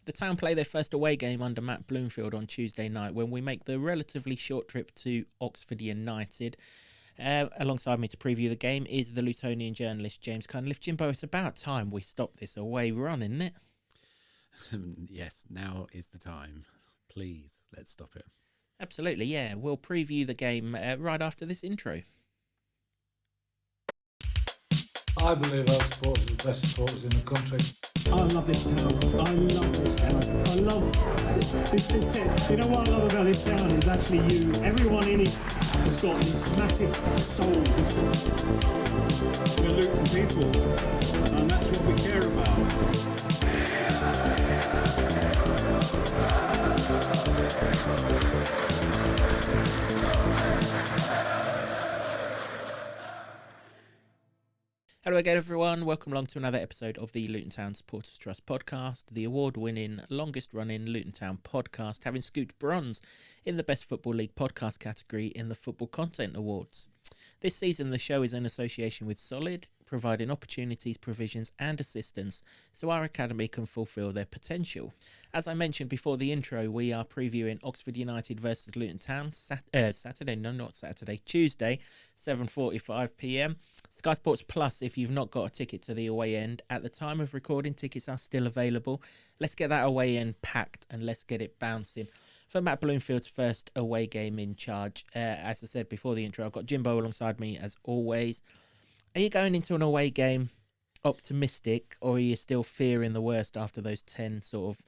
The Town play their first away game under Matt Bloomfield on Tuesday night when we make the relatively short trip to Oxford United. Alongside me to preview the game is the Lutonian journalist James Cunliffe. Jimbo, it's about time we stop this away run, isn't it? Yes, now is the time. Please, let's stop it. Absolutely, yeah. We'll preview the game right after this intro. I believe our supporters are the best supporters in the country. I love this town. I love this town. I love this town. You know what I love about this town is actually you. Everyone in it has got this massive soul. We're Luton people, and that's what we care about. Hello again, everyone. Welcome along to another episode of the Luton Town Supporters Trust podcast, the award-winning, longest-running Luton Town podcast, having scooped bronze in the Best Football League podcast category in the Football Content Awards. This season, the show is in association with Solid, providing opportunities, provisions and assistance so our academy can fulfil their potential. As I mentioned before the intro, we are previewing Oxford United versus Luton Town Tuesday, 7:45pm. Sky Sports Plus, if you've not got a ticket to the away end. At the time of recording, tickets are still available. Let's get that away end packed and let's get it bouncing. For Matt Bloomfield's first away game in charge, as I said before the intro, I've got Jimbo alongside me as always. Are you going into an away game optimistic, or are you still fearing the worst after those 10 sort of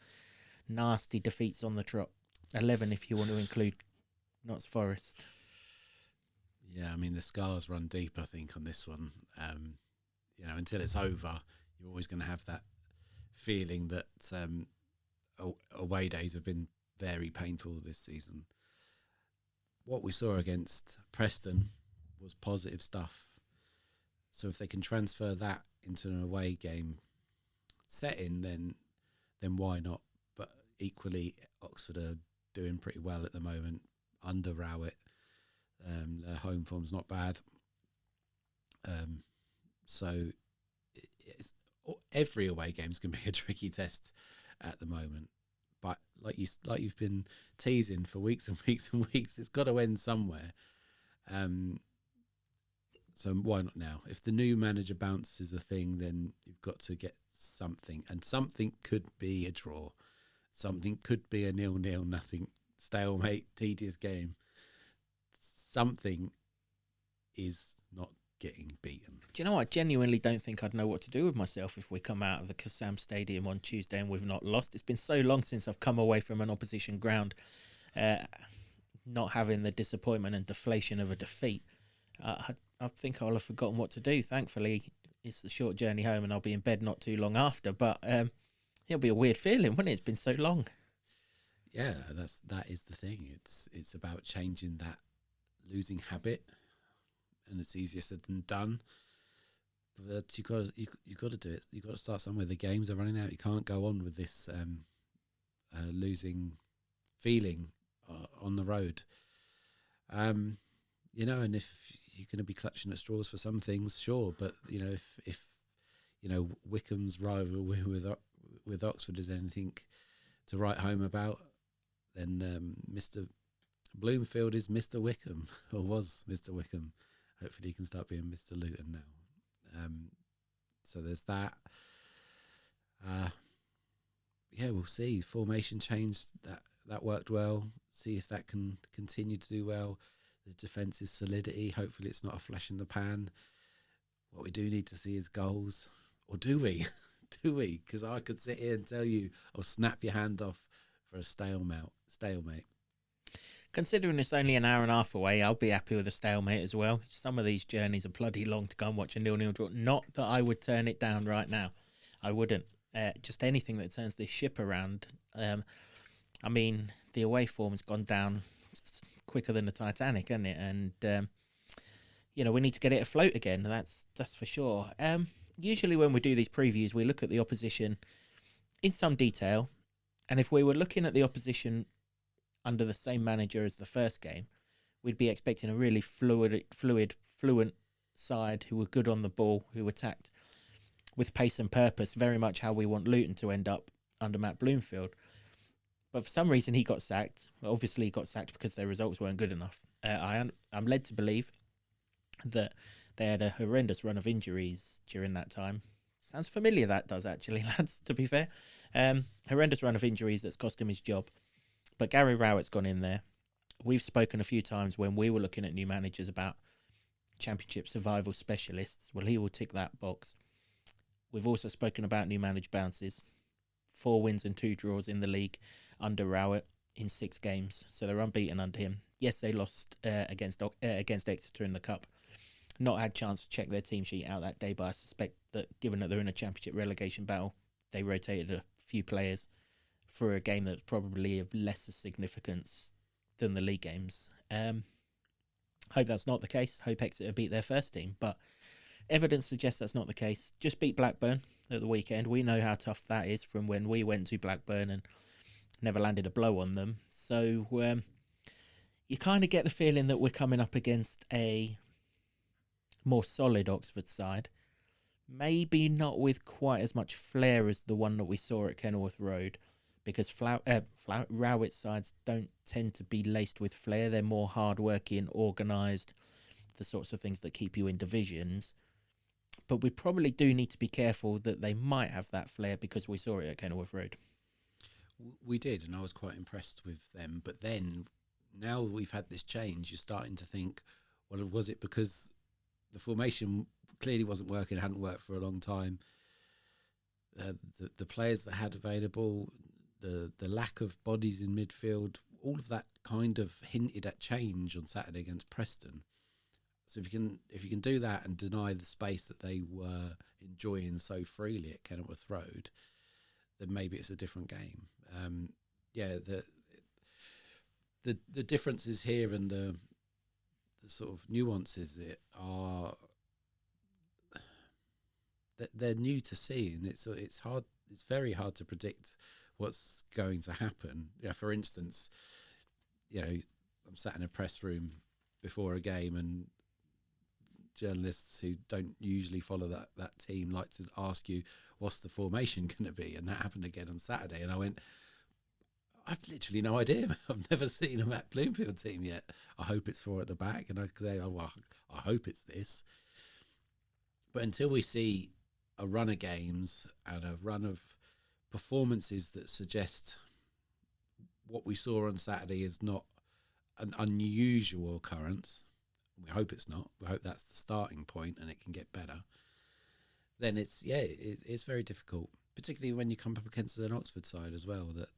nasty defeats on the trot? 11 if you want to include Notts Forest. Yeah, I mean, the scars run deep, I think, on this one. Until it's over, you're always going to have that feeling that away days have been very painful this season. What we saw against Preston was positive stuff. So if they can transfer that into an away game setting, then why not? But equally, Oxford are doing pretty well at the moment under Rowett. Their home form's not bad. So every away game's going to be a tricky test at the moment. But like you've been teasing for weeks and weeks and weeks, it's got to end somewhere. So why not now? If the new manager bounce is a thing, then you've got to get something. And something could be a draw. Something could be a 0-0, nothing, stalemate, tedious game. Something is not getting beaten. Do you know what? I genuinely don't think I'd know what to do with myself if we come out of the Kassam Stadium on Tuesday and we've not lost. It's been so long since I've come away from an opposition ground, not having the disappointment and deflation of a defeat. I think I'll have forgotten what to do. Thankfully, it's a short journey home and I'll be in bed not too long after. But it'll be a weird feeling, wouldn't it? It's been so long. Yeah, that is the thing. It's about changing that losing habit, and it's easier said than done. But you got to do it. You got to start somewhere. The games are running out. You can't go on with this losing feeling on the road. And if you're going to be clutching at straws for some things, sure. But if Wycombe's rival with Oxford is anything to write home about, then Mr. Bloomfield is Mr. Wycombe, or was Mr. Wycombe. Hopefully he can start being Mr. Luton now. So there's that. We'll see. Formation change, that worked well. See if that can continue to do well. The defensive solidity, hopefully it's not a flash in the pan. What we do need to see is goals. Or do we? Do we? Because I could sit here and tell you, or snap your hand off for a stalemate. Considering it's only an hour and a half away, I'll be happy with a stalemate as well. Some of these journeys are bloody long to go and watch a 0-0 draw. Not that I would turn it down right now. I wouldn't. Just anything that turns this ship around. I mean, the away form has gone down quicker than the Titanic, hasn't it? And, we need to get it afloat again. That's for sure. Usually when we do these previews, we look at the opposition in some detail. And if we were looking at the opposition under the same manager as the first game, we'd be expecting a really fluent side who were good on the ball, who attacked with pace and purpose, very much how we want Luton to end up. under Matt Bloomfield. But for some reason, he got sacked. Obviously, he got sacked because their results weren't good enough. I'm led to believe that they had a horrendous run of injuries during that time. Sounds familiar, that does, actually, lads, to be fair. Horrendous run of injuries that's cost him his job. But Gary Rowett's gone in there. We've spoken a few times when we were looking at new managers about championship survival specialists. Well, he will tick that box. We've also spoken about new manager bounces. 4 wins and 2 draws in the league under Rowett in 6 games. So they're unbeaten under him. Yes, they lost against Exeter in the Cup. Not had a chance to check their team sheet out that day, but I suspect that given that they're in a championship relegation battle, they rotated a few players for a game that's probably of lesser significance than the league games. Hope that's not the case. Hope Exeter beat their first team, but evidence suggests that's not the case. Just beat Blackburn at the weekend. We know how tough that is from when we went to Blackburn and never landed a blow on them. So you kind of get the feeling that we're coming up against a more solid Oxford side. Maybe not with quite as much flair as the one that we saw at Kenilworth Road, because Rowett's sides don't tend to be laced with flair. They're more hard-working, organised, the sorts of things that keep you in divisions. But we probably do need to be careful that they might have that flair, because we saw it at Kenilworth Road. We did, and I was quite impressed with them. But then, now we've had this change, you're starting to think, well, was it because the formation clearly wasn't working, hadn't worked for a long time? The players that had available, the lack of bodies in midfield, all of that kind of hinted at change on Saturday against Preston. So if you can do that and deny the space that they were enjoying so freely at Kenilworth Road, then maybe it's a different game. The differences here and the sort of nuances are they're new to see, and it's hard. It's very hard to predict what's going to happen. For instance, I'm sat in a press room before a game, and journalists who don't usually follow that team like to ask you, what's the formation going to be? And that happened again on Saturday, and I went, I've literally no idea. I've never seen a Matt Bloomfield team yet. I hope it's 4 at the back, and I say, I hope it's this. But until we see a run of games and a run of performances that suggest what we saw on Saturday is not an unusual occurrence, we hope it's not. We hope that's the starting point and it can get better. Then it's very difficult, particularly when you come up against an Oxford side as well. That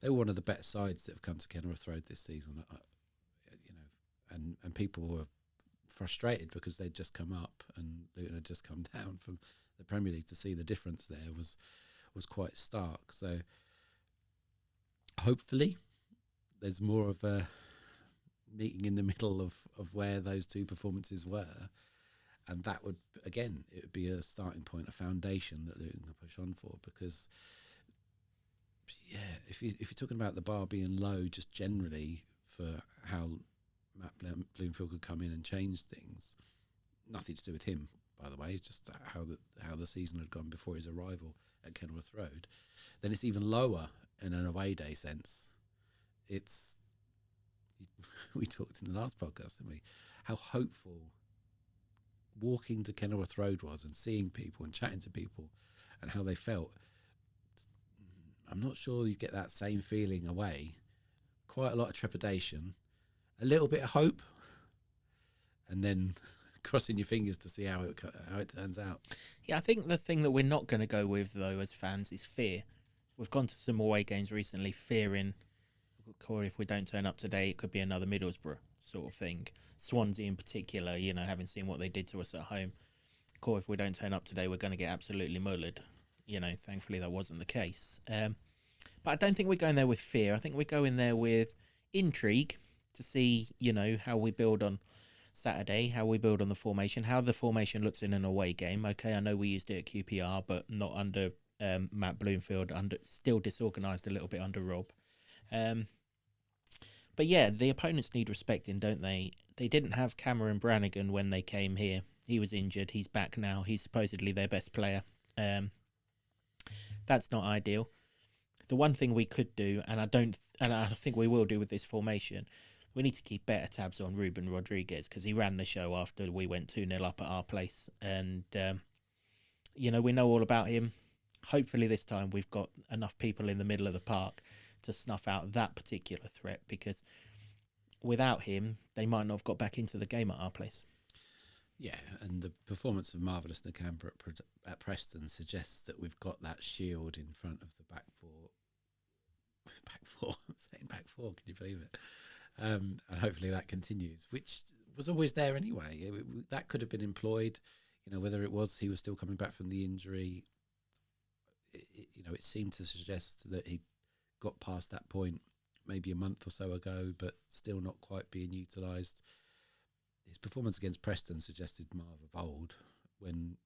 they were one of the better sides that have come to Kenilworth Road this season. And people were frustrated because they'd just come up and Luton had just come down from the Premier League. To see the difference there was quite stark. So hopefully there's more of a meeting in the middle of where those two performances were, and that would, again, it would be a starting point, a foundation that Luton can push on for. Because if you're talking about the bar being low just generally for how Matt Bloomfield could come in and change things, nothing to do with him, by the way, just how the season had gone before his arrival at Kenilworth Road, then it's even lower in an away day sense. We talked in the last podcast, didn't we, how hopeful walking to Kenilworth Road was and seeing people and chatting to people and how they felt. I'm not sure you get that same feeling away. Quite a lot of trepidation, a little bit of hope, and then crossing your fingers to see how it turns out. Yeah, I think the thing that we're not going to go with, though, as fans, is fear. We've gone to some away games recently, fearing, or if we don't turn up today, it could be another Middlesbrough sort of thing. Swansea in particular, having seen what they did to us at home. Or if we don't turn up today, we're going to get absolutely mullered. Thankfully that wasn't the case. But I don't think we're going there with fear. I think we're going there with intrigue to see, how we build on Saturday, how we build on the formation, how the formation looks in an away game. Okay, I know we used it at QPR, but not under Matt Bloomfield, still disorganised a little bit under Rob. But yeah, the opponents need respecting, don't they? They didn't have Cameron Brannigan when they came here. He was injured. He's back now. He's supposedly their best player. That's not ideal. The one thing we could do, and I think we will do with this formation, we need to keep better tabs on Ruben Rodriguez, because he ran the show after we went 2-0 up at our place. And, we know all about him. Hopefully this time we've got enough people in the middle of the park to snuff out that particular threat, because without him, they might not have got back into the game at our place. Yeah, and the performance of Marvellous Nakampa at Preston suggests that we've got that shield in front of the back four. Back four? I'm saying back four, can you believe it? And hopefully that continues, which was always there anyway. That could have been employed, whether it was he was still coming back from the injury. It seemed to suggest that he got past that point maybe a month or so ago, but still not quite being utilised. His performance against Preston suggested Marv of old, when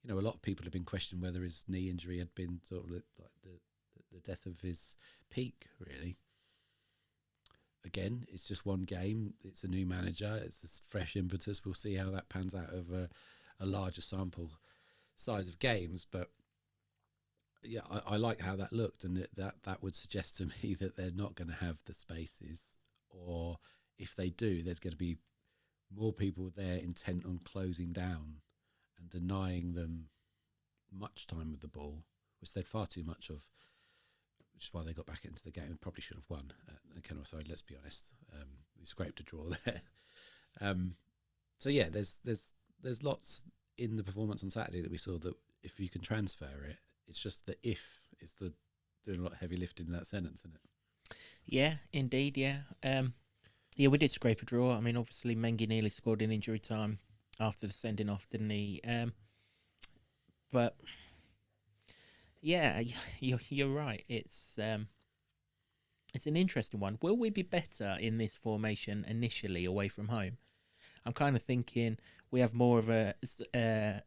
a lot of people have been questioning whether his knee injury had been sort of like the death of his peak, really. Again, it's just one game. It's a new manager. It's this fresh impetus. We'll see how that pans out over a larger sample size of games. But yeah, I like how that looked, and that would suggest to me that they're not going to have the spaces, or if they do, there's going to be more people there intent on closing down and denying them much time with the ball, which they'd far too much of, which is why they got back into the game and probably should have won at Kenilworth Road, let's be honest. We scraped a draw there. So yeah, there's lots in the performance on Saturday that we saw that if you can transfer it, it's just the if is the doing a lot of heavy lifting in that sentence, isn't it? Yeah, indeed, yeah. Yeah, we did scrape a draw. I mean, obviously, Mengi nearly scored in injury time after the sending off, didn't he? But yeah, you're right. It's an interesting one. Will we be better in this formation initially away from home? I'm kind of thinking we have more of an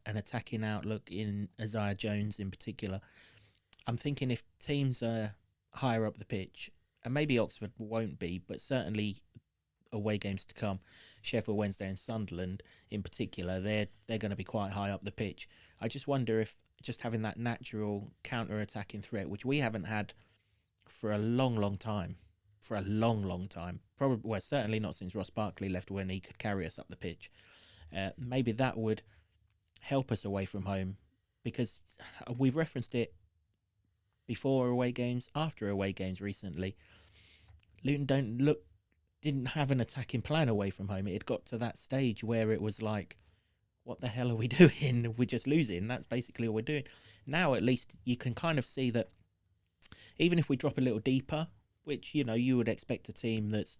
attacking outlook in Isaiah Jones in particular. I'm thinking if teams are higher up the pitch, and maybe Oxford won't be, but certainly away games to come, Sheffield Wednesday and Sunderland in particular, they're going to be quite high up the pitch. I just wonder if just having that natural counter-attacking threat, which we haven't had for a long time, probably, well, certainly not since Ross Barkley left, when he could carry us up the pitch, maybe that would help us away from home, because we've referenced it before away games, after away games recently. Luton didn't have an attacking plan away from home. It had got to that stage where it was like, what the hell are we doing? We're just losing. That's basically all we're doing. Now, at least, you can kind of see that even if we drop a little deeper, which, you would expect a team that's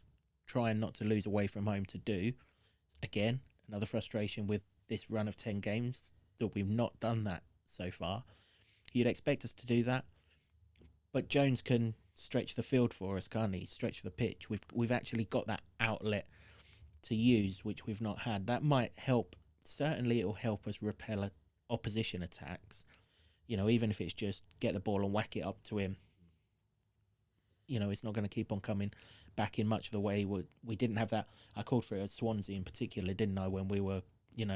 trying not to lose away from home to do, again, another frustration with this run of 10 games, that we've not done that so far. You'd expect us to do that. But Jones can stretch the field for us, can't he? Stretch the pitch. We've actually got that outlet to use, which we've not had. That might help. Certainly, it'll help us repel opposition attacks. Even if it's just get the ball and whack it up to him. It's not going to keep on coming back in much of the way we didn't have that. I called for it at Swansea in particular, didn't I? When we were,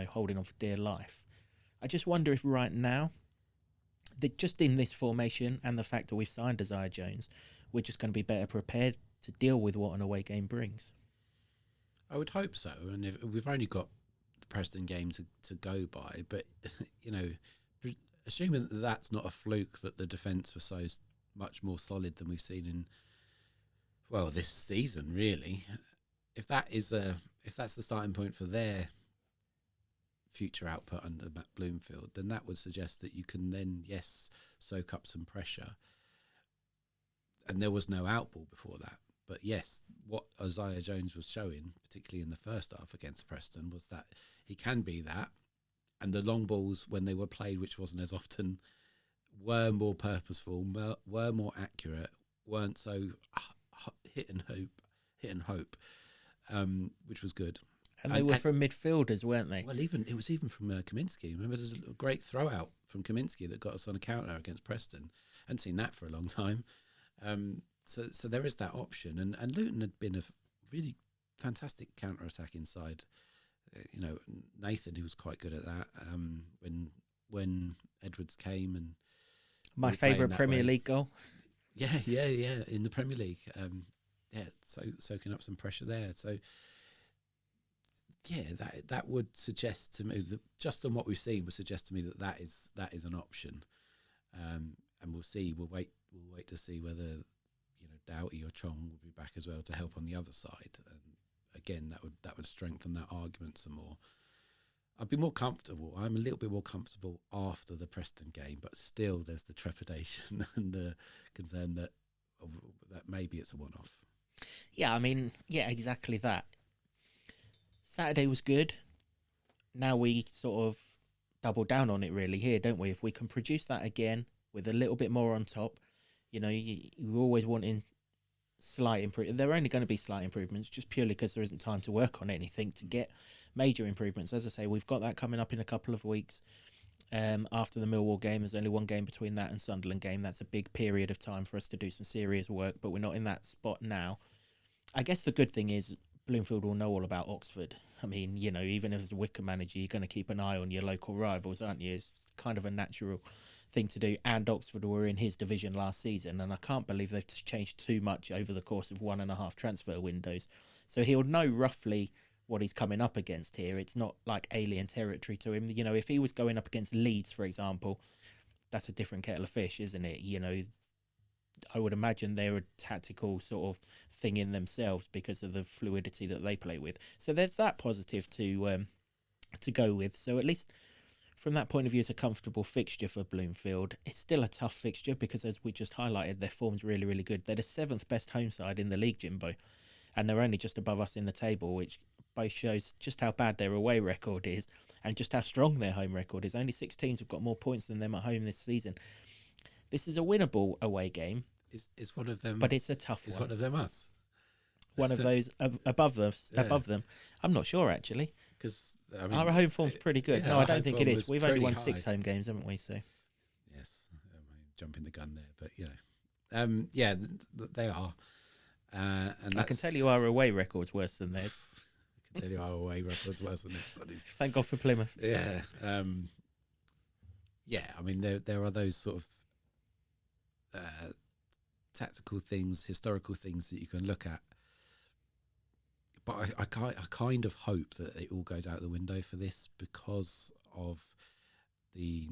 holding on for dear life. I just wonder if right now, just in this formation and the fact that we've signed Isaiah Jones, we're just going to be better prepared to deal with what an away game brings. I would hope so. And if we've only got the Preston game to go by, but, assuming that that's not a fluke, that the defence was so much more solid than we've seen in, this season, really. If that's the starting point for their future output under Matt Bloomfield, then that would suggest that you can then, yes, soak up some pressure. And there was no outball before that. But yes, what Isaiah Jones was showing, particularly in the first half against Preston, was that he can be that. And the long balls, when they were played, which wasn't as often, were more purposeful, were more accurate, weren't so hit and hope, which was good. And they were from midfielders, weren't they? Well, it was even from Kaminski. Remember, there's a great throw out from Kaminski that got us on a counter against Preston. Hadn't seen that for a long time. So there is that option. And Luton had been a really fantastic counter-attack inside. Nathan, who was quite good at that, when Edwards came. And My we're playing favourite that Premier way. League goal. Yeah, in the Premier League. So soaking up some pressure there. So, yeah, that would suggest to me, just on what we've seen, would suggest to me that is an option. And we'll see. We'll wait to see whether Doughty or Chong will be back as well to help on the other side. And again, that would strengthen that argument some more. I'd be more comfortable. I'm a little bit more comfortable after the Preston game, but still there's the trepidation and the concern that maybe it's a one-off. Yeah, I mean, yeah, exactly that. Saturday was good. Now we sort of double down on it really here, don't we? If we can produce that again with a little bit more on top, you're always wanting slight improvement. There are only going to be slight improvements just purely because there isn't time to work on anything to get major improvements. As I say, we've got that coming up in a couple of weeks. After the Millwall game, there's only one game between that and Sunderland game. That's a big period of time for us to do some serious work, but we're not in that spot now. I guess the good thing is Bloomfield will know all about Oxford. I mean, even as a Wycombe manager, you're going to keep an eye on your local rivals, aren't you? It's kind of a natural thing to do. And Oxford were in his division last season, and I can't believe they've changed too much over the course of 1.5 transfer windows. So he'll know roughly what he's coming up against here. It's not like alien territory to him. If he was going up against Leeds, for example, that's a different kettle of fish, isn't it? I would imagine they're a tactical sort of thing in themselves because of the fluidity that they play with. So there's that positive to go with. So at least from that point of view, it's a comfortable fixture for Bloomfield. It's still a tough fixture because, as we just highlighted, their form's really, really good. They're the 7th best home side in the league, Jimbo, and they're only just above us in the table, which both shows just how bad their away record is and just how strong their home record is. Only 6 teams have got more points than them at home this season. This is a winnable away game. Is one of them? But it's a tough one. Is one of them us? One of those above them. I'm not sure actually. Because our home form's pretty good. Yeah, No, I don't think it is. We've only won high. 6 home games, haven't we? So yes, jumping the gun there, but they are. And I can tell you our away record's worse than theirs. I can tell you our away record's worse than everybody's. Thank God for Plymouth. Yeah, I mean there are those sort of tactical things, historical things that you can look at. But I kind of hope that it all goes out the window for this because of the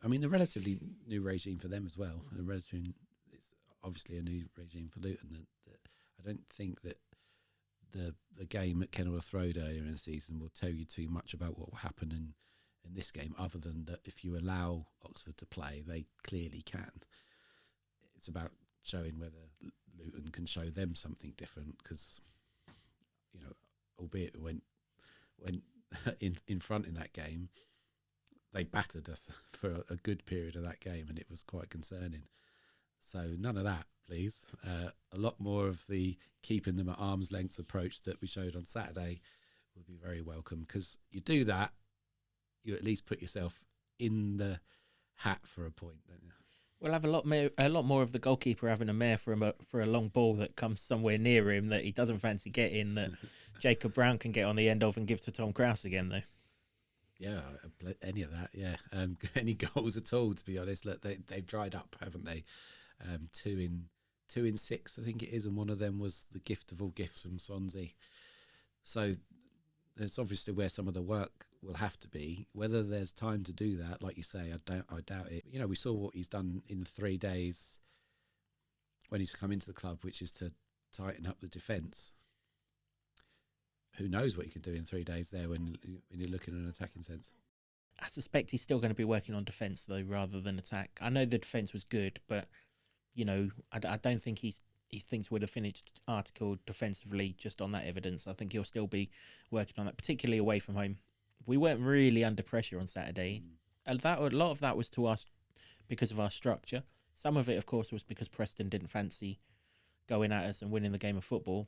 relatively new regime for them as well. It's obviously a new regime for Luton. That I don't think that the game at Kenilworth Road earlier in the season will tell you too much about what will happen in this game, other than that if you allow Oxford to play, they clearly can. It's about showing whether Luton can show them something different because, albeit when in front in that game, they battered us for a good period of that game and it was quite concerning. So none of that, please. A lot more of the keeping them at arm's length approach that we showed on Saturday would be very welcome because you do that, you at least put yourself in the hat for a point, don't you? We'll have a lot more of the goalkeeper having a mare for a long ball that comes somewhere near him that he doesn't fancy getting, that Jacob Brown can get on the end of and give to Tom Krause again, though. Yeah, any of that, yeah. Any goals at all, to be honest. Look, they've dried up, haven't they? 2 in 6, I think it is, and one of them was the gift of all gifts from Swansea. So there's obviously where some of the work will have to be. Whether there's time to do that, like you say, I doubt it. We saw what he's done in 3 days when he's come into the club, which is to tighten up the defence. Who knows what you can do in 3 days there when you're looking at an attacking sense. I suspect he's still going to be working on defence, though, rather than attack. I know the defence was good, but, I don't think he thinks we'd have finished article defensively just on that evidence. I think he'll still be working on that, particularly away from home. We weren't really under pressure on Saturday. A lot of that was to us because of our structure. Some of it, of course, was because Preston didn't fancy going at us and winning the game of football.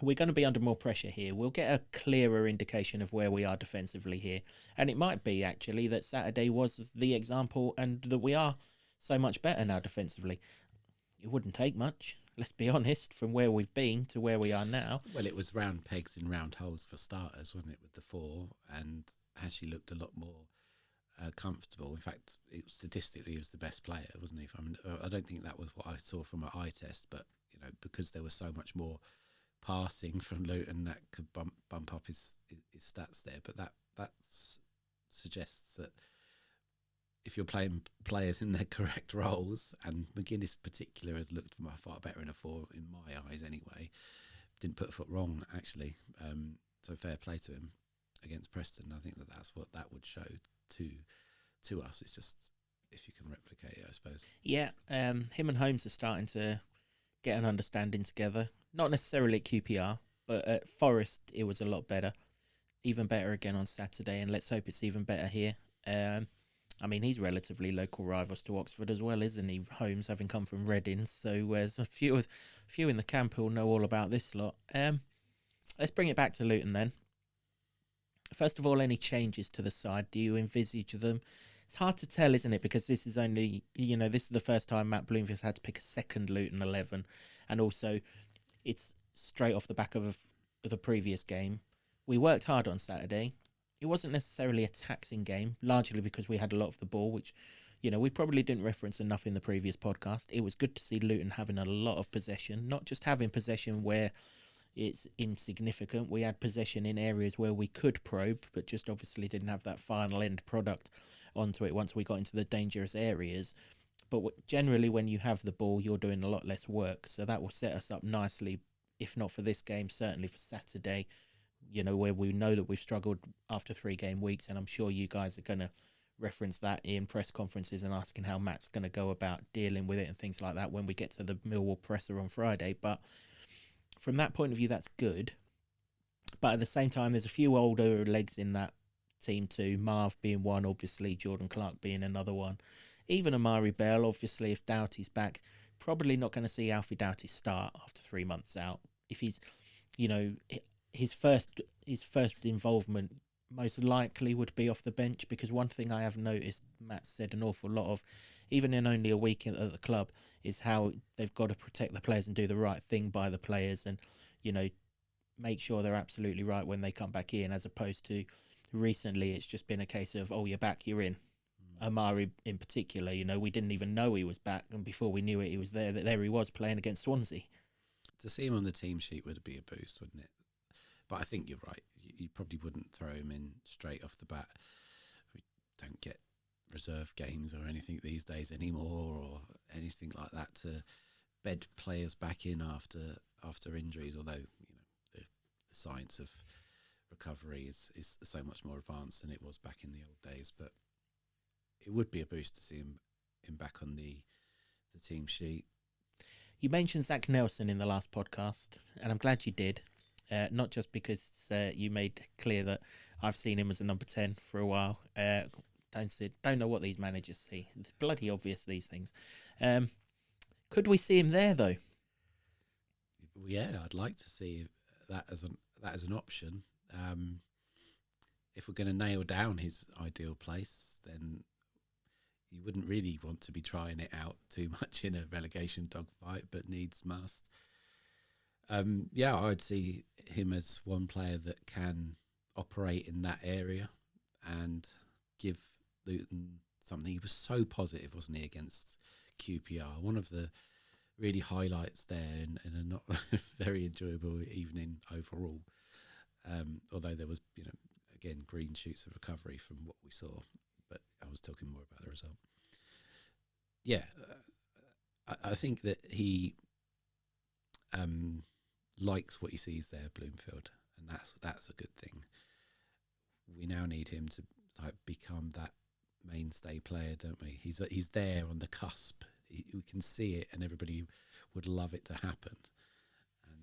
We're going to be under more pressure here. We'll get a clearer indication of where we are defensively here. And it might be, actually, that Saturday was the example and that we are so much better now defensively. It wouldn't take much, let's be honest, from where we've been to where we are now. Well, it was round pegs in round holes for starters, wasn't it, with the 4, and actually looked a lot more comfortable. In fact, statistically, he was the best player, wasn't he? I don't think that was what I saw from an eye test, but because there was so much more passing from Luton, that could bump up his stats there. But that suggests that if you're playing players in their correct roles, and McGuinness in particular has looked far better in a 4 in my eyes anyway. Didn't put a foot wrong actually. So fair play to him against Preston. I think that's what that would show to us. It's just if you can replicate it, I suppose. Yeah, him and Holmes are starting to get an understanding together. Not necessarily at QPR, but at Forest it was a lot better. Even better again on Saturday, and let's hope it's even better here. I mean, he's relatively local rivals to Oxford as well, isn't he? Holmes, having come from Reading, so there's a few in the camp who'll know all about this lot. Let's bring it back to Luton then. First of all, any changes to the side? Do you envisage them? It's hard to tell, isn't it? Because this is only, this is the first time Matt Bloomfield had to pick a second Luton 11, and also it's straight off the back of the previous game. We worked hard on Saturday. It wasn't necessarily a taxing game, largely because we had a lot of the ball, which, we probably didn't reference enough in the previous podcast. It was good to see Luton having a lot of possession, not just having possession where it's insignificant. We had possession in areas where we could probe, but just obviously didn't have that final end product onto it once we got into the dangerous areas. But generally, when you have the ball, you're doing a lot less work. So that will set us up nicely, if not for this game, certainly for Saturday, where we know that we've struggled after 3 game weeks. And I'm sure you guys are going to reference that in press conferences and asking how Matt's going to go about dealing with it and things like that when we get to the Millwall presser on Friday. But from that point of view, that's good. But at the same time, there's a few older legs in that team too. Marv being one, obviously. Jordan Clark being another one. Even Amari Bell, obviously, if Doughty's back, probably not going to see Alfie Doughty start after 3 months out. If he's, his first involvement most likely would be off the bench, because one thing I have noticed Matt said an awful lot of, even in only a week at the club, is how they've got to protect the players and do the right thing by the players and, make sure they're absolutely right when they come back in, as opposed to recently it's just been a case of, oh, you're back, you're in. Amari in particular, we didn't even know he was back, and before we knew it, he was there. There he was playing against Swansea. To see him on the team sheet would be a boost, wouldn't it? But I think you're right. You probably wouldn't throw him in straight off the bat. We don't get reserve games or anything these days anymore, or anything like that to bed players back in after injuries. Although the science of recovery is so much more advanced than it was back in the old days. But it would be a boost to see him back on the team sheet. You mentioned Zach Nelson in the last podcast, and I'm glad you did. Not just because you made clear that I've seen him as a number 10 for a while. Don't know what these managers see. It's bloody obvious, these things. Could we see him there though? Yeah, I'd like to see that as an option. If we're going to nail down his ideal place, then you wouldn't really want to be trying it out too much in a relegation dogfight, but needs must. I'd see him as one player that can operate in that area and give Luton something. He was so positive, wasn't he, against QPR? One of the really highlights there, in a not very enjoyable evening overall. Although there was, again, green shoots of recovery from what we saw, but I was talking more about the result. Yeah, I think that he likes what he sees there, Bloomfield, and that's a good thing. We now need him to become that mainstay player, don't we? He's there on the cusp. We can see it, and everybody would love it to happen.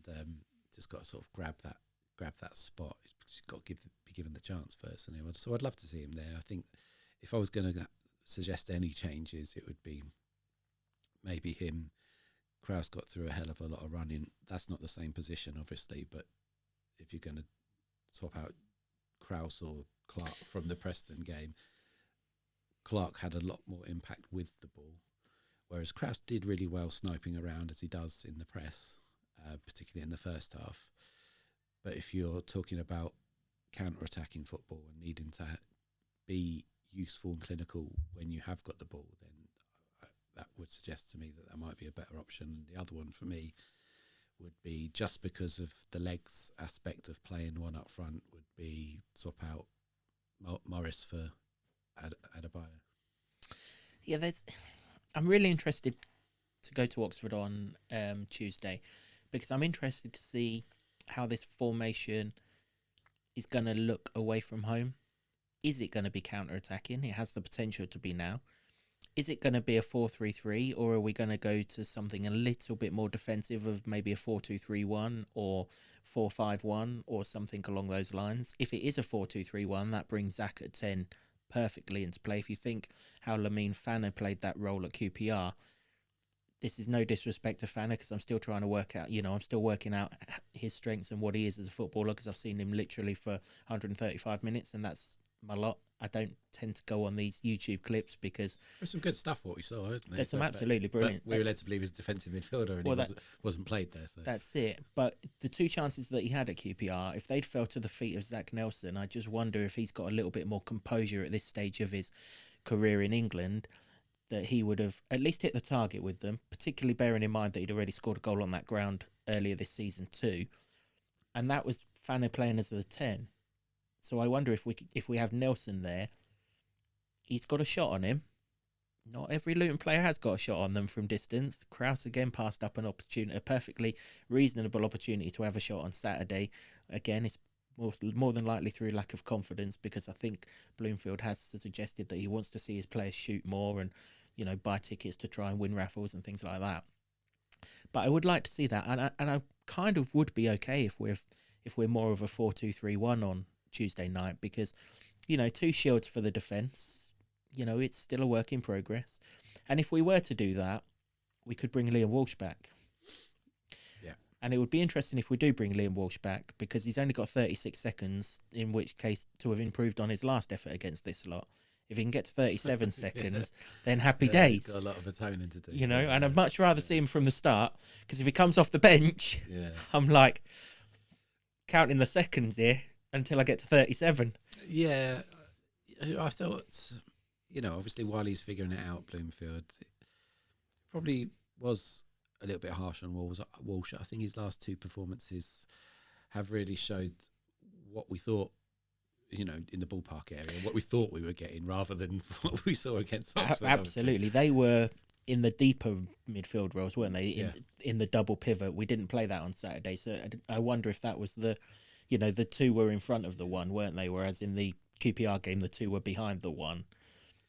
And just got to sort of grab that spot. He's got to be given the chance first, anyway. So I'd love to see him there. I think if I was going to suggest any changes, it would be maybe him. Kraus got through a hell of a lot of running. That's not the same position, obviously, but if you're going to swap out Kraus or Clark from the Preston game, Clark had a lot more impact with the ball, whereas Kraus did really well sniping around as he does in the press, particularly in the first half. But if you're talking about counter-attacking football and needing to be useful and clinical when you have got the ball, then that would suggest to me that might be a better option. The other one for me would be, just because of the legs aspect of playing one up front, would be swap out Morris for Adebayo. Yeah, I'm really interested to go to Oxford on Tuesday, because I'm interested to see how this formation is going to look away from home. Is it going to be counter-attacking? It has the potential to be now. Is it going to be a 4-3-3, or are we going to go to something a little bit more defensive of maybe a 4-2-3-1 or 4-5-1 or something along those lines? If it is a 4-2-3-1, that brings Zach at 10 perfectly into play. If you think how Lamine Fana played that role at QPR, this is no disrespect to Fana, because I'm still trying to work out, I'm still working out his strengths and what he is as a footballer, because I've seen him literally for 135 minutes, and that's my lot. I don't tend to go on these YouTube clips because there's some good stuff what we saw, isn't there? There's some absolutely brilliant. But we were led to believe he's a defensive midfielder, and he wasn't played there. So that's it. But the two chances that he had at QPR, if they'd fell to the feet of Zach Nelson, I just wonder if he's got a little bit more composure at this stage of his career in England, that he would have at least hit the target with them, particularly bearing in mind that he'd already scored a goal on that ground earlier this season too. And that was Fana playing as the 10. So I wonder if we have Nelson there, he's got a shot on him. Not every Luton player has got a shot on them from distance. Krause again passed up a perfectly reasonable opportunity to have a shot on Saturday. Again, it's more than likely through lack of confidence, because I think Bloomfield has suggested that he wants to see his players shoot more and, buy tickets to try and win raffles and things like that. But I would like to see that, and I kind of would be okay if we're more of a 4-2-3-1 on Tuesday night, because, two shields for the defence, it's still a work in progress. And if we were to do that, we could bring Liam Walsh back. Yeah. And it would be interesting if we do bring Liam Walsh back, because he's only got 36 seconds, in which case to have improved on his last effort against this lot. If he can get to 37 seconds, then happy days. He's got a lot of atoning to do. And I'd much rather see him from the start, because if he comes off the bench, I'm like counting the seconds here until I get to 37. Yeah, I thought, obviously while he's figuring it out, Bloomfield probably was a little bit harsh on Walsh. I think his last two performances have really showed what we thought, in the ballpark area, what we thought we were getting, rather than what we saw against Oxford. Absolutely. They were in the deeper midfield roles, weren't they? In the double pivot. We didn't play that on Saturday, so I wonder if that was the two were in front of the one, weren't they? Whereas in the QPR game, the two were behind the one.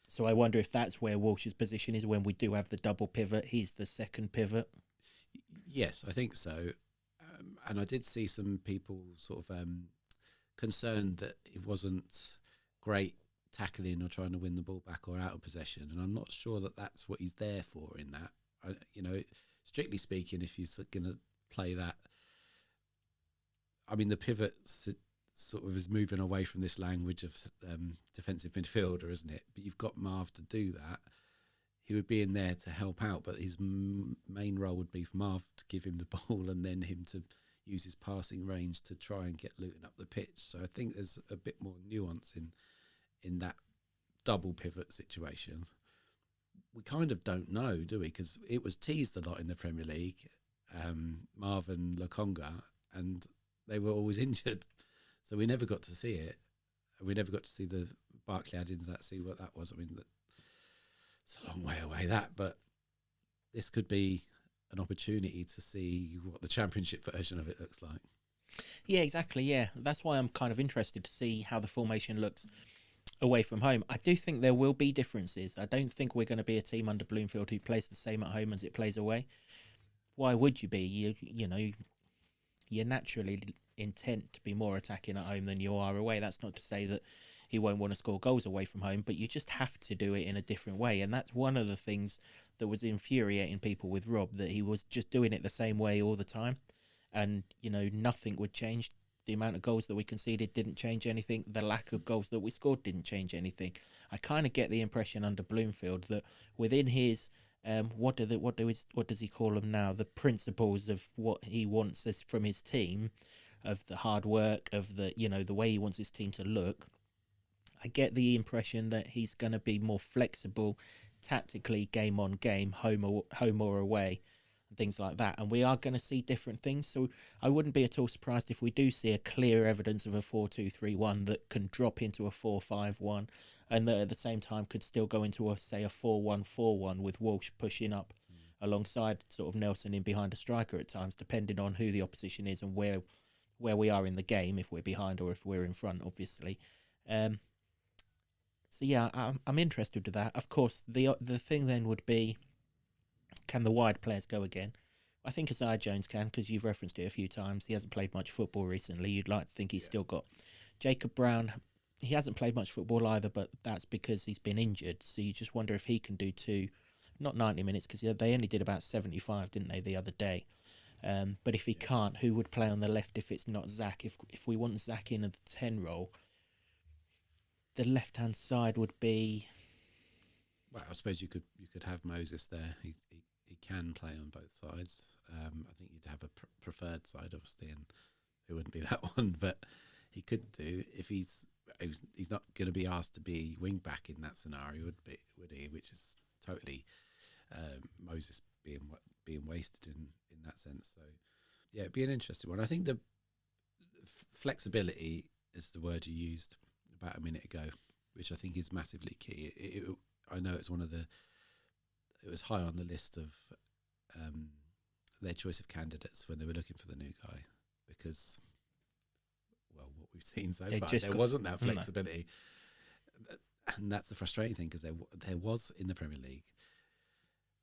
So I wonder if that's where Walsh's position is when we do have the double pivot. He's the second pivot. Yes, I think so. And I did see some people sort of concerned that it wasn't great tackling or trying to win the ball back or out of possession. And I'm not sure that that's what he's there for in that. Strictly speaking, if he's going to play that, I mean, the pivot sort of is moving away from this language of defensive midfielder, isn't it? But you've got Marv to do that. He would be in there to help out, but his main role would be for Marv to give him the ball and then him to use his passing range to try and get Luton up the pitch. So I think there's a bit more nuance in that double pivot situation. We kind of don't know, do we? Because it was teased a lot in the Premier League, Marv and Lokonga, and they were always injured. So we never got to see it. We never got to see the Barclay add-ins, see what that was. I mean, it's a long way away, but this could be an opportunity to see what the Championship version of it looks like. Yeah, exactly, yeah. That's why I'm kind of interested to see how the formation looks away from home. I do think there will be differences. I don't think we're going to be a team under Bloomfield who plays the same at home as it plays away. Why would you be? You're naturally intent to be more attacking at home than you are away. That's not to say that he won't want to score goals away from home, but you just have to do it in a different way. And that's one of the things that was infuriating people with Rob, that he was just doing it the same way all the time. And, nothing would change. The amount of goals that we conceded didn't change anything. The lack of goals that we scored didn't change anything. I kind of get the impression under Bloomfield that within his what does he call them now? The principles of what he wants from his team, of the hard work, of the the way he wants his team to look. I get the impression that he's going to be more flexible tactically, game on game, home or away, and things like that. And we are going to see different things. So I wouldn't be at all surprised if we do see a clear evidence of a 4-2-3-1 that can drop into a 4-5-1, and that at the same time could still go into a 4-1-4-1 with Walsh pushing up alongside sort of Nelson in behind a striker at times, depending on who the opposition is and where we are in the game, if we're behind or if we're in front, obviously. So yeah, I'm interested with that. Of course, the thing then would be, can the wide players go again? I think Isaiah Jones can, because you've referenced it a few times. He hasn't played much football recently. You'd like to think he's still got. Jacob Brown, he hasn't played much football either, but that's because he's been injured. So you just wonder if he can do not 90 minutes, because they only did about 75, didn't they, the other day? But if he can't, who would play on the left if it's not Zach? If we want Zach in at the 10 role, the left-hand side would be... Well, I suppose you could have Moses there. He can play on both sides. I think you'd have a preferred side, obviously, and it wouldn't be that one. But he could do, if he's not going to be asked to be wing back in that scenario, would he? Which is totally Moses being wasted in that sense. So yeah, it'd be an interesting one. I think the flexibility is the word you used about a minute ago, which I think is massively key. I know it was high on the list of their choice of candidates when they were looking for the new guy, because, well, what we've seen so far, there wasn't that flexibility. No. And that's the frustrating thing, because there was in the Premier League,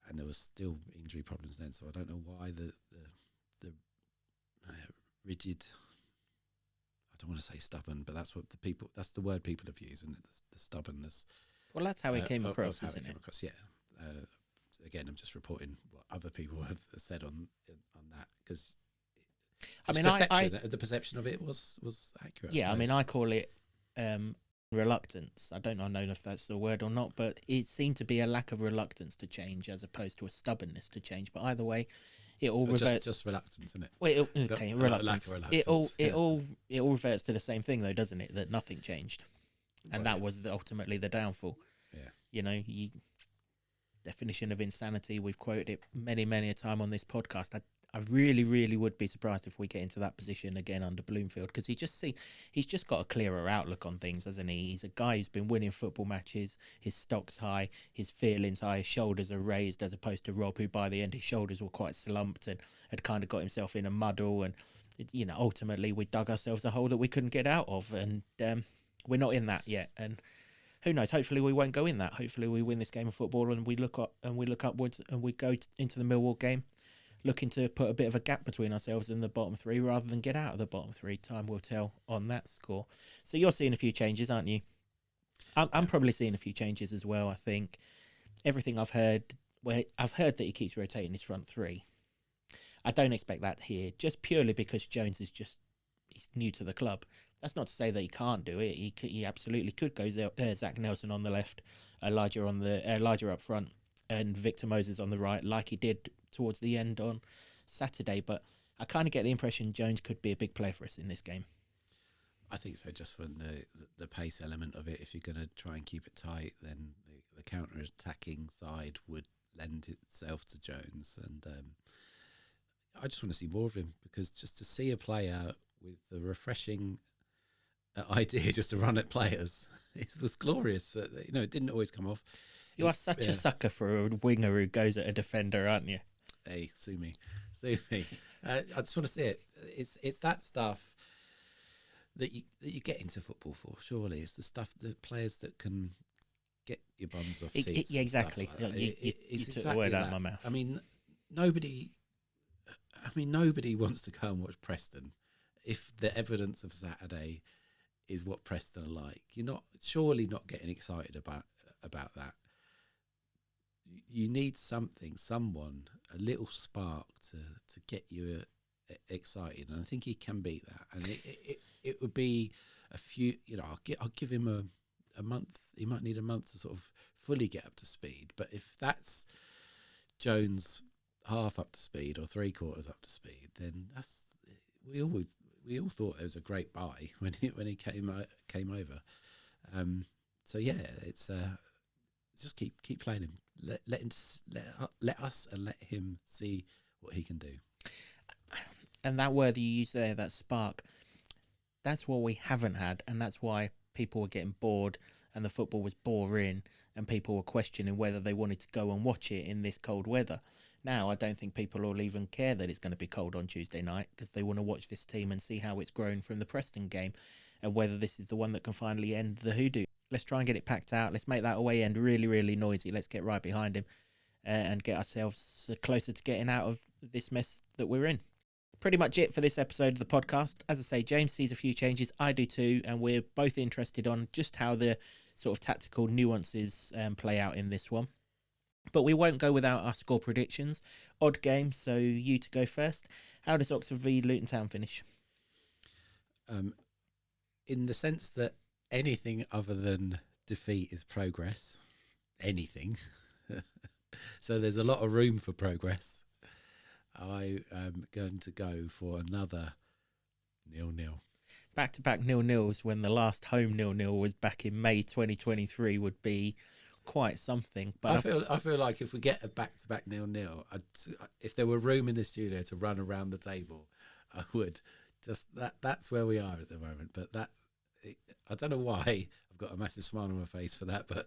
and there was still injury problems then. So I don't know why the rigid, I don't want to say stubborn, but that's the word people have used, and the stubbornness. Well, that's how it came across, isn't it? Yeah. Again, I'm just reporting what other people have said on that, because the perception of it was accurate. Yeah, I mean, I call it reluctance. I don't know if that's the word or not, but it seemed to be a lack of reluctance to change as opposed to a stubbornness to change. But either way, it all reverts. Just reluctance, isn't it? Well, reluctance. Lack of reluctance. It all reverts to the same thing, though, doesn't it? That nothing changed, and that was ultimately the downfall. Yeah. You know, definition of insanity. We've quoted it many a time on this podcast. I really, really would be surprised if we get into that position again under Bloomfield, because he's just got a clearer outlook on things, hasn't he? He's a guy who's been winning football matches. His stock's high, his feelings high, his shoulders are raised, as opposed to Rob, who by the end his shoulders were quite slumped and had kind of got himself in a muddle. And ultimately we dug ourselves a hole that we couldn't get out of, and we're not in that yet. And who knows? Hopefully we won't go in that. Hopefully we win this game of football and we look upwards and we go into the Millwall game looking to put a bit of a gap between ourselves and the bottom three rather than get out of the bottom three. Time will tell on that score. So you're seeing a few changes, aren't you? I'm probably seeing a few changes as well. I think everything I've heard that he keeps rotating his front three. I don't expect that here, just purely because Jones he's new to the club. That's not to say that he can't do it. He absolutely could go Zach Nelson on the left, Elijah up front, and Victor Moses on the right, like he did towards the end on Saturday. But I kind of get the impression Jones could be a big player for us in this game. I think so, just from the pace element of it. If you're going to try and keep it tight, then the counter-attacking side would lend itself to Jones. And I just want to see more of him, because just to see a player with the refreshing idea just to run at players, it was glorious. It didn't always come off. You are such a sucker for a winger who goes at a defender, aren't you? Hey, sue me. I just want to see it. It's that stuff that you get into football for. Surely it's the stuff, the players that can get your bums off seats. Yeah, exactly. Like you took exactly the word out that. of my mouth. I mean, nobody wants to go and watch Preston if the evidence of Saturday is what Preston are like. You're surely not getting excited about that. You need someone, a little spark to get you excited, and I think he can beat that. And it would be a few. I'll give him a month. He might need a month to sort of fully get up to speed. But if that's Jones half up to speed or 3/4 up to speed, then we all thought it was a great buy when he came over. So yeah, it's just keep playing him. Let him let us and let him see what he can do. And that word you use there, that spark, that's what we haven't had, and that's why people were getting bored and the football was boring and people were questioning whether they wanted to go and watch it in this cold weather. Now, I don't think people will even care that it's going to be cold on Tuesday night because they want to watch this team and see how it's grown from the Preston game and whether this is the one that can finally end the hoodoo. Let's try and get it packed out. Let's make that away end really, really noisy. Let's get right behind him and get ourselves closer to getting out of this mess that we're in. Pretty much it for this episode of the podcast. As I say, James sees a few changes. I do too. And we're both interested on just how the sort of tactical nuances play out in this one. But we won't go without our score predictions. Odd game, so you to go first. How does Oxford v Luton Town finish? In the sense that anything other than defeat is progress. Anything. So there's a lot of room for progress. I am going to go for another 0-0. Back-to-back 0-0s when the last home 0-0 was back in May 2023 would be quite something. But I feel like if we get a back-to-back 0-0, if there were room in the studio to run around the table, I would. Just that's where we are at the moment. But I don't know why I've got a massive smile on my face for that, but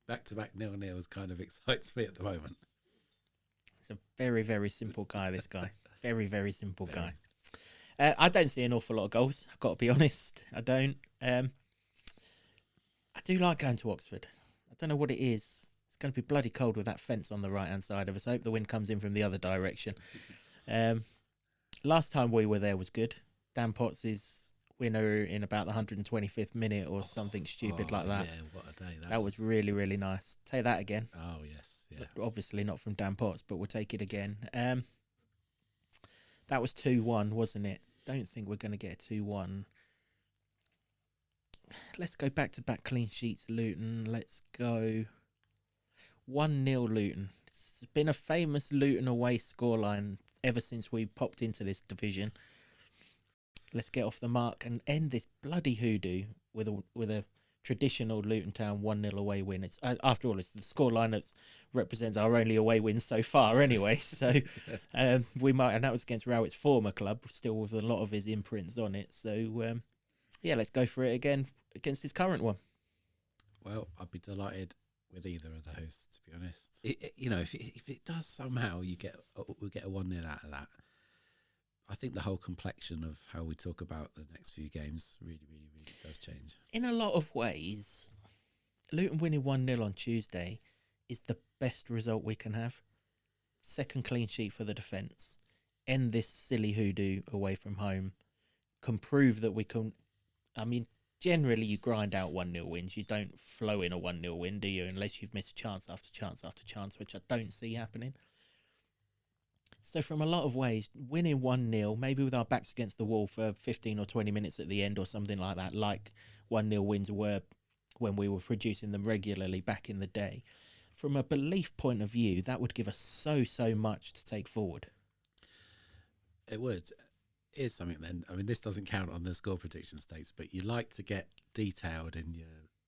back-to-back 0-0s kind of excites me at the moment. He's a very, very simple guy, this guy. Very, very simple guy. I don't see an awful lot of goals, I've got to be honest. I don't. I do like going to Oxford. I don't know what it is. It's going to be bloody cold with that fence on the right-hand side of us. I hope the wind comes in from the other direction. Last time we were there was good. Dan Potts' winner in about the 125th minute or something stupid like that. Yeah, what a day that was really, really nice. Take that again. Oh, yes. Yeah. Obviously not from Dan Potts, but we'll take it again. That was 2-1, wasn't it? Don't think we're going to get a 2-1. Let's go back-to-back clean sheets, Luton. Let's go 1-0 Luton. It's been a famous Luton away scoreline ever since we popped into this division. Let's get off the mark and end this bloody hoodoo with a traditional Luton Town 1-0 away win. It's after all, it's the scoreline that represents our only away win so far anyway. So we might, and that was against Rowett's former club, still with a lot of his imprints on it. So yeah, let's go for it again against his current one. Well, I'd be delighted with either of those, to be honest. If it does somehow we'll get a 1-0 out of that, I think the whole complexion of how we talk about the next few games really, really, really does change. In a lot of ways, Luton winning 1-0 on Tuesday is the best result we can have. Second clean sheet for the defence. End this silly hoodoo away from home. Can prove that we can... I mean, generally you grind out 1-0 wins. You don't flow in a 1-0 win, do you? Unless you've missed chance after chance after chance, which I don't see happening. So from a lot of ways, winning 1-0, maybe with our backs against the wall for 15 or 20 minutes at the end or something like that, like 1-0 wins were when we were producing them regularly back in the day. From a belief point of view, that would give us so much to take forward. It would. Here's something then. I mean, this doesn't count on the score prediction stakes, but you like to get detailed in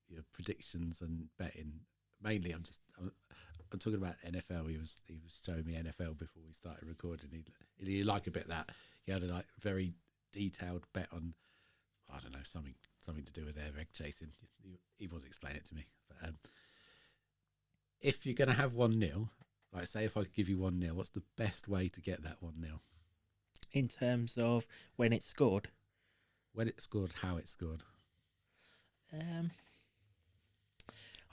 your predictions and betting. Mainly, I'm talking about NFL. He was showing me NFL before we started recording. He like a bit of that. He had a very detailed bet on, I don't know, something to do with their egg chasing. He was explaining it to me. But if you're going to have 1-0, like say if I could give you 1-0, what's the best way to get that 1-0? In terms of when it's scored? When it's scored, how it's scored.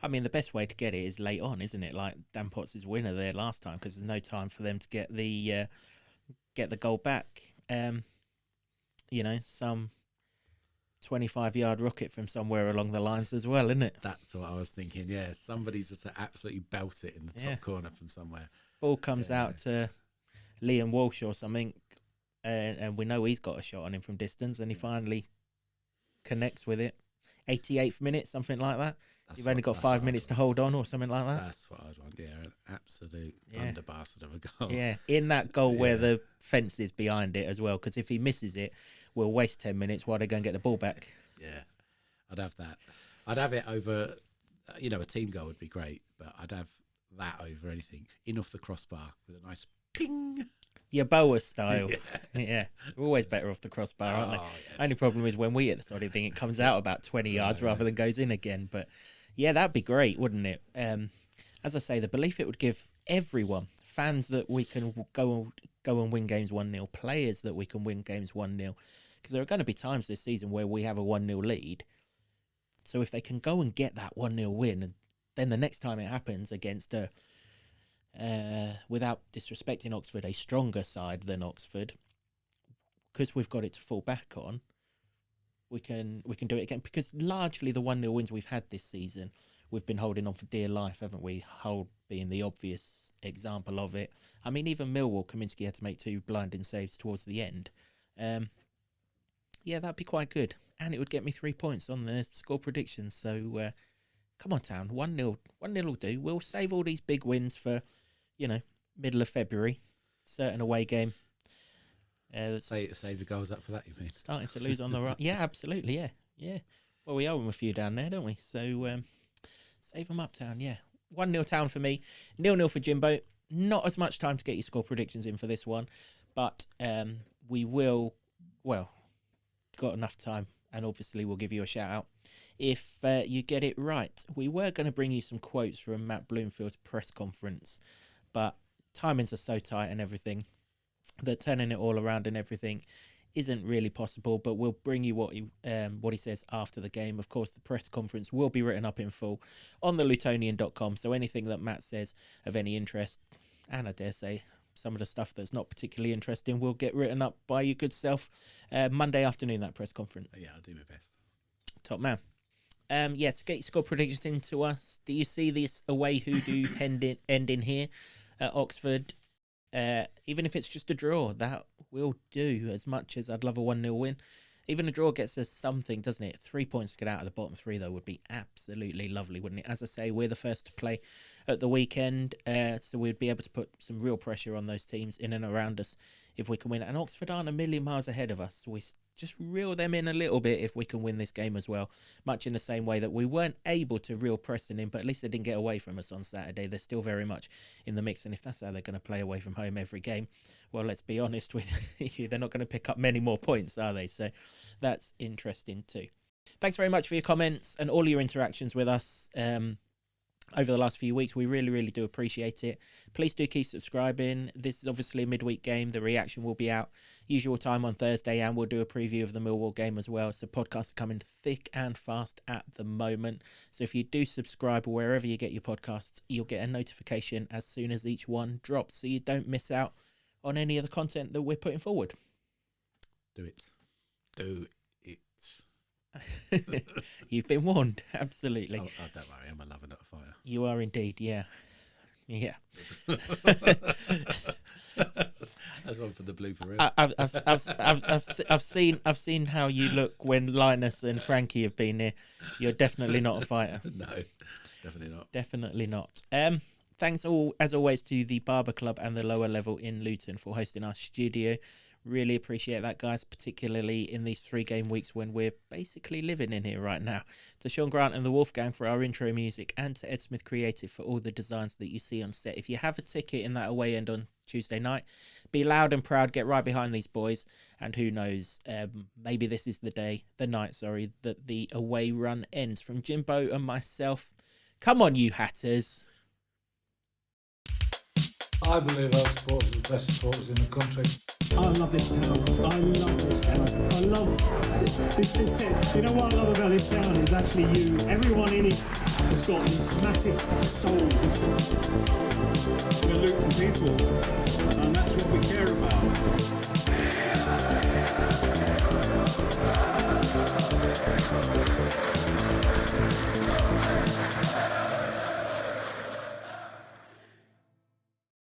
I mean, the best way to get it is late on, isn't it? Like Dan Potts' winner there last time, because there's no time for them to get the goal back. Some 25-yard rocket from somewhere along the lines as well, isn't it? That's what I was thinking. Yeah, somebody just to absolutely belt it in the top corner from somewhere. Ball comes out to Liam Walsh or something, and we know he's got a shot on him from distance, and he finally connects with it. 88th minute, something like that. You've only got 5 minutes to hold on or something like that. That's what I'd want. Yeah, an absolute thunder bastard of a goal. Yeah, in that goal where the fence is behind it as well, because if he misses it, we'll waste 10 minutes while they go and get the ball back. Yeah, I'd have that. I'd have it over, a team goal would be great, but I'd have that over anything. In off the crossbar with a nice ping. Your Boa style. Yeah. We're always better off the crossbar, aren't they? Yes. Only problem is when we hit the sort of thing, it comes out about 20 yards rather than goes in again. But yeah, that'd be great, wouldn't it? As I say, the belief it would give everyone, fans that we can go and win games 1-0, players that we can win games 1-0. Because there are going to be times this season where we have a 1-0 lead. So if they can go and get that 1-0 win, and then the next time it happens against a, without disrespecting Oxford, a stronger side than Oxford, because we've got it to fall back on, we can do it again. Because largely the 1-0 wins we've had this season, we've been holding on for dear life, haven't we? Hull being the obvious example of it. I mean, even Millwall, Kaminsky had to make 2 blinding saves towards the end. Yeah, that'd be quite good. And it would get me 3 points on the score predictions. So, come on, Town. 1-0 will do. We'll save all these big wins for, middle of February. Certain away game. Save the goals up for that, you mean? Starting to lose on the right. Yeah, absolutely, yeah. Yeah. Well, we owe them a few down there, don't we? So, save them up, Town, yeah. 1-0 Town for me. 0-0 for Jimbo. Not as much time to get your score predictions in for this one. But we will, got enough time. And obviously we'll give you a shout out if you get it right. We were going to bring you some quotes from Matt Bloomfield's press conference, but timings are so tight and everything that turning it all around and everything isn't really possible. But we'll bring you what he says after the game. Of course, the press conference will be written up in full on the Lutonian.com. So anything that Matt says of any interest, and I dare say some of the stuff that's not particularly interesting will get written up by your good self Monday afternoon, that press conference. Yeah, I'll do my best. Top man. To get your score predictions into us, do you see this away hoodoo ending here at Oxford? Even if it's just a draw, that will do, as much as I'd love a 1-0 win. Even a draw gets us something, doesn't it? 3 points to get out of the bottom 3, though, would be absolutely lovely, wouldn't it? As I say, we're the first to play at the weekend, so we'd be able to put some real pressure on those teams in and around us if we can win. And Oxford aren't a million miles ahead of us. We just reel them in a little bit if we can win this game as well. Much in the same way that we weren't able to reel Preston in, but at least they didn't get away from us on Saturday. They're still very much in the mix. And if that's how they're going to play away from home every game, well, let's be honest with you, they're not going to pick up many more points, are they? So that's interesting too. Thanks very much for your comments and all your interactions with us over the last few weeks. We really, really do appreciate it. Please do keep subscribing. This is obviously a midweek game. The reaction will be out usual time on Thursday, and we'll do a preview of the Millwall game as well. So podcasts are coming thick and fast at the moment. So if you do subscribe wherever you get your podcasts, you'll get a notification as soon as each one drops, so you don't miss out on any of the content that we're putting forward. Do it. Do it. You've been warned, absolutely. Oh, don't worry, I'm a lover, not a fighter. You are indeed, yeah. Yeah. That's one for the blooper reel. I've seen how you look when Linus and Frankie have been here. You're definitely not a fighter. No, definitely not. Definitely not. Thanks as always to the Barber Club and the Lower Level in Luton for hosting our studio. Really appreciate that, guys, particularly in these 3-game weeks when we're basically living in here right now. To Sean Grant and the Wolfgang for our intro music, and to Ed Smith Creative for all the designs that you see on set. If you have a ticket in that away end on Tuesday night, be loud and proud, get right behind these boys, and who knows, maybe this is the night, that the away run ends. From Jimbo and myself, come on, you Hatters. I believe our supporters are the best supporters in the country. I love this town. I love this town. I love this town. You know what I love about this town is actually you. Everyone in it has got this massive soul. We're Luton people.